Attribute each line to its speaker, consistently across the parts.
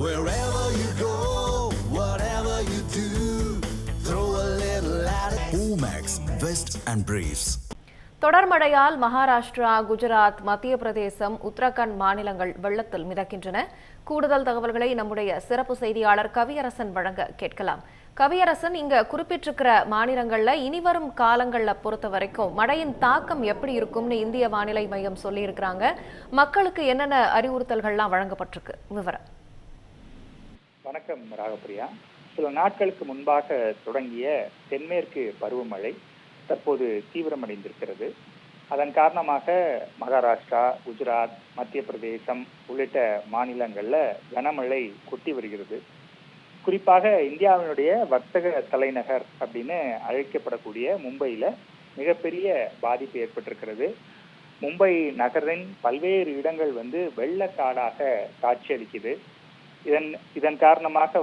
Speaker 1: Wherever you go, whatever you do, throw a little at it. Omax, Vest and Briefs.
Speaker 2: தொடர் மழையால் மகாராஷ்டிரா, குஜராத், மத்திய பிரதேசம், உத்தரகாண்ட் மாநிலங்கள் வெள்ளத்தில் மிதக்கின்றன. கூடுதல் தகவல்களை நம்முடைய சிறப்பு செய்தியாளர் கவியரசன் வழங்க கேட்கலாம். கவியரசன், இங்க குறிப்பிட்டிருக்கிற மாநிலங்கள்ல இனிவரும் காலங்கள்ல பொறுத்த வரைக்கும் மழையின் தாக்கம் எப்படி இருக்கும்னு இந்திய வானிலை மையம் சொல்லி இருக்கிறாங்க. மக்களுக்கு என்னென்ன அறிவுறுத்தல்கள்லாம் வழங்கப்பட்டிருக்கு, விவரம்?
Speaker 3: வணக்கம் ராகப்பிரியா. சில நாட்களுக்கு முன்பாக தொடங்கிய தென்மேற்கு பருவமழை தற்போது தீவிரமடைந்திருக்கிறது. அதன் காரணமாக மகாராஷ்டிரா, குஜராத், மத்திய பிரதேசம் உள்ளிட்ட மாநிலங்கள்ல கனமழை கொட்டி வருகிறது. குறிப்பாக இந்தியாவினுடைய வர்த்தக தலைநகர் அப்படின்னு அழைக்கப்படக்கூடிய மும்பையில மிகப்பெரிய பாதிப்பு ஏற்பட்டிருக்கிறது. மும்பை நகரின் பல்வேறு இடங்கள் வெள்ளக்காடாக காட்சியளிக்குது. இதன் காரணமாக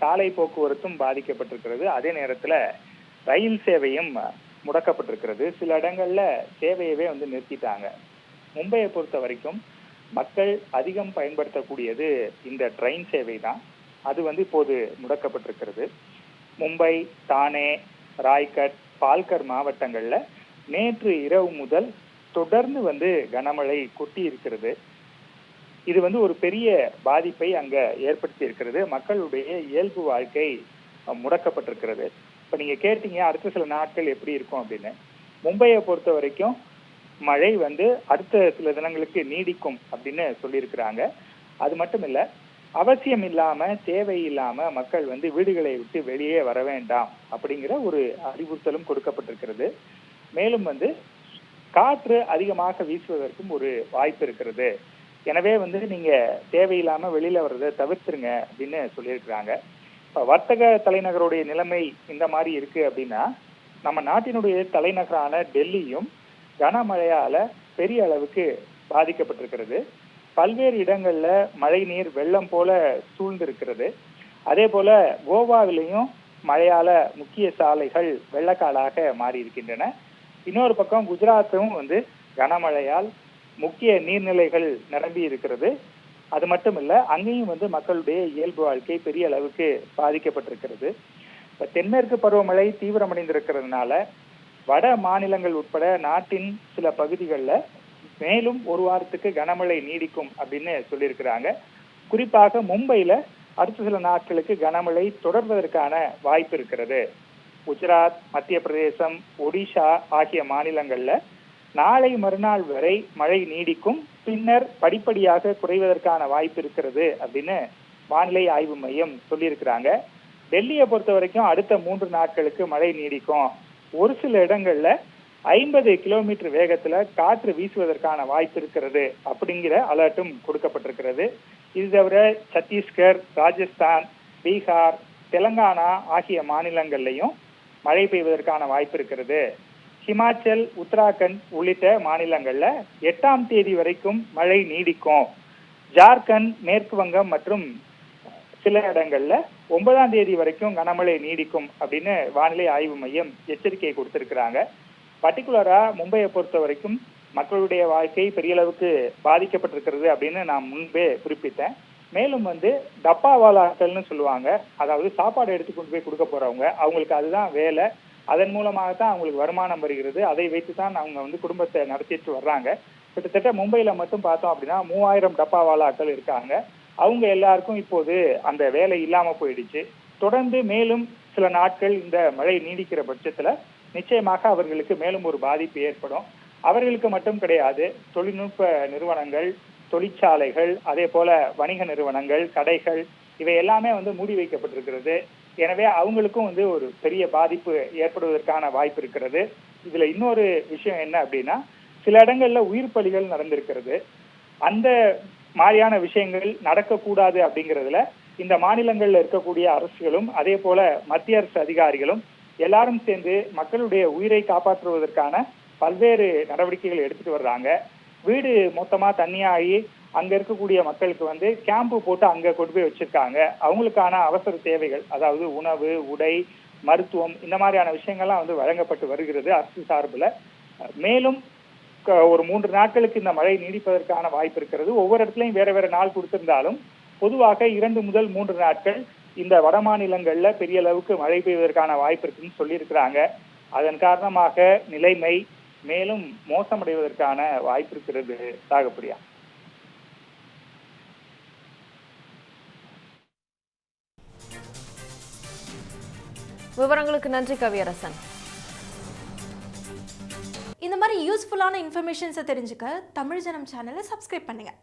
Speaker 3: சாலை போக்குவரத்தும் பாதிக்கப்பட்டிருக்கிறது. அதே நேரத்துல ரயில் சேவையும் முடக்கப்பட்டிருக்கிறது. சில இடங்கள்ல சேவையவே நிறுத்திட்டாங்க. மும்பையை பொறுத்த வரைக்கும் மக்கள் அதிகம் பயன்படுத்தக்கூடியது இந்த ட்ரெயின் சேவை தான். அது இப்போது முடக்கப்பட்டிருக்கிறது. மும்பை, தானே, ராய்கட், பால்கர் மாவட்டங்கள்ல நேற்று இரவு முதல் தொடர்ந்து கனமழை கொட்டி இருக்கிறது. இது ஒரு பெரிய பாதிப்பை அங்க ஏற்படுத்தி இருக்கிறது. மக்களுடைய இயல்பு வாழ்க்கை முடக்கப்பட்டிருக்கிறது. இப்ப நீங்க கேட்டீங்க அடுத்த சில நாட்கள் எப்படி இருக்கும் அப்படின்னு. மும்பையை பொறுத்த வரைக்கும் மழை அடுத்த சில தினங்களுக்கு நீடிக்கும் அப்படின்னு சொல்லியிருக்கிறாங்க. அது மட்டும் இல்ல, அவசியம் இல்லாம தேவை இல்லாம மக்கள் வீடுகளை விட்டு வெளியே வர வேண்டாம் அப்படிங்கிற ஒரு அறிவுறுத்தலும் கொடுக்கப்பட்டிருக்கிறது. மேலும் காற்று அதிகமாக வீசுவதற்கும் ஒரு வாய்ப்பு இருக்கிறது. எனவே நீங்க தேவையில்லாம வெளியில வர்றதை தவிர்த்துருங்க அப்படின்னு சொல்லியிருக்கிறாங்க. இப்ப வர்த்தக தலைநகருடைய நிலைமை இந்த மாதிரி இருக்கு அப்படின்னா, நம்ம நாட்டினுடைய தலைநகரான டெல்லியும் கனமழையால பெரிய அளவுக்கு பாதிக்கப்பட்டிருக்கிறது. பல்வேறு இடங்கள்ல மழை நீர் வெள்ளம் போல சூழ்ந்திருக்கிறது. அதே போல கோவாவிலையும் மழையால முக்கிய சாலைகள் வெள்ளக்காடாக மாறி இருக்கின்றன. இன்னொரு பக்கம் குஜராத்தும் கனமழையால் முக்கிய நீர்நிலைகள் நிரம்பி இருக்கிறது. அது மட்டும் இல்ல, அங்கேயும் மக்களுடைய இயல்பு வாழ்க்கை பெரிய அளவுக்கு பாதிக்கப்பட்டிருக்கிறது. இப்ப தென்மேற்கு பருவமழை தீவிரமடைந்திருக்கிறதுனால வட மாநிலங்கள் உட்பட நாட்டின் சில பகுதிகளில் மேலும் ஒரு வாரத்துக்கு கனமழை நீடிக்கும் அப்படின்னு சொல்லியிருக்கிறாங்க. குறிப்பாக மும்பையில அடுத்த சில நாட்களுக்கு கனமழை தொடர்வதற்கான வாய்ப்பு இருக்கிறது. குஜராத், மத்திய பிரதேசம், ஒடிஷா ஆகிய மாநிலங்கள்ல நாளை மறுநாள் வரை மழை நீடிக்கும். பின்னர் படிப்படியாக குறைவதற்கான வாய்ப்பு இருக்கிறது அப்படின்னு வானிலை ஆய்வு மையம் சொல்லியிருக்கிறாங்க. டெல்லியை பொறுத்த வரைக்கும் அடுத்த 3 நாட்களுக்கு மழை நீடிக்கும். ஒரு சில இடங்கள்ல 50 கிலோமீட்டர் வேகத்துல காற்று வீசுவதற்கான வாய்ப்பு இருக்கிறது அப்படிங்கிற அலர்ட்டும் கொடுக்கப்பட்டிருக்கிறது. இது தவிர சத்தீஸ்கர், ராஜஸ்தான், பீகார், தெலங்கானா ஆகிய மாநிலங்கள்லையும் மழை பெய்வதற்கான வாய்ப்பு இருக்கிறது. ஹிமாச்சல், உத்தராகண்ட் உள்ளிட்ட மாநிலங்கள்ல 8ஆம் தேதி வரைக்கும் மழை நீடிக்கும். ஜார்க்கண்ட், மேற்கு வங்கம் மற்றும் சில இடங்கள்ல 9ஆம் தேதி வரைக்கும் கனமழை நீடிக்கும் அப்படின்னு வானிலை ஆய்வு மையம் எச்சரிக்கை கொடுத்திருக்கிறாங்க. பர்டிகுலரா மும்பையை பொறுத்த வரைக்கும் மக்களுடைய வாழ்க்கை பெரிய அளவுக்கு பாதிக்கப்பட்டிருக்கிறது அப்படின்னு நான் முன்பே குறிப்பிட்டேன். மேலும் டப்பாவாலாக்கள்னு சொல்லுவாங்க, அதாவது சாப்பாடு எடுத்து கொண்டு போய் கொடுக்க போறவங்க, அவங்களுக்கு அதுதான் வேலை. அதன் மூலமாகத்தான் அவங்களுக்கு வருமானம் வருகிறது. அதை வைத்துதான் அவங்க குடும்பத்தை நடத்திட்டு வர்றாங்க. கிட்டத்தட்ட மும்பையில மட்டும் பார்த்தோம் அப்படின்னா 3000 டப்பாவாலாக்கள் இருக்காங்க. அவங்க எல்லாருக்கும் இப்போது அந்த வேலை இல்லாம போயிடுச்சு. தொடர்ந்து மேலும் சில நாட்கள் இந்த மழை நீடிக்கிற பட்சத்துல நிச்சயமாக அவர்களுக்கு மேலும் ஒரு பாதிப்பு ஏற்படும். அவர்களுக்கு மட்டும் கிடையாது, தொழில்நுட்ப நிறுவனங்கள், தொழிற்சாலைகள், அதே போல வணிக நிறுவனங்கள், கடைகள் இவை எல்லாமே மூடி வைக்கப்பட்டிருக்கிறது. எனவே அவங்களுக்கும் ஒரு பெரிய பாதிப்பு ஏற்படுவதற்கான வாய்ப்பு இருக்கிறது. இதுல இன்னொரு விஷயம் என்ன அப்படின்னா, சில இடங்கள்ல உயிர் பலிகள் நடந்திருக்கிறது. அந்த மாதிரியான விஷயங்கள் நடக்கக்கூடாது அப்படிங்கிறதுல இந்த மாநிலங்கள்ல இருக்கக்கூடிய அரசுகளும் அதே போல மத்திய அரசு அதிகாரிகளும் எல்லாரும் சேர்ந்து மக்களுடைய உயிரை காப்பாற்றுவதற்கான பல்வேறு நடவடிக்கைகள் எடுத்துட்டு வர்றாங்க. வீடு மொத்தமா தண்ணியாகி அங்க இருக்கக்கூடிய மக்களுக்கு கேம்ப் போட்டு அங்க கொண்டு போய் வச்சிருக்காங்க. அவங்களுக்கான அவசர தேவைகள், அதாவது உணவு, உடை, மருத்துவம், இந்த மாதிரியான விஷயங்கள்லாம் வழங்கப்பட்டு வருகிறது அரசு சார்பில். மேலும் ஒரு 3 நாட்களுக்கு இந்த மழை நீடிப்பதற்கான வாய்ப்பு இருக்கிறது. ஒவ்வொரு இடத்துலையும் வேற வேற நாள் கொடுத்திருந்தாலும் பொதுவாக 2 முதல் 3 நாட்கள் இந்த வட மாநிலங்கள்ல பெரிய அளவுக்கு மழை பெய்வதற்கான வாய்ப்பு இருக்குன்னு சொல்லியிருக்கிறாங்க. அதன் காரணமாக நிலைமை மேலும் மோசமடைவதற்கான வாய்ப்பு இருக்கிறது. ராகப்பிரியா.
Speaker 2: விவரங்களுக்கு நன்றி கவியரசன்.
Speaker 4: இந்த மாதிரி யூஸ்ஃபுல்லான இன்ஃபர்மேஷன்ஸை தெரிஞ்சுக்க தமிழ் ஜனம் சேனலை சப்ஸ்கிரைப் பண்ணுங்க.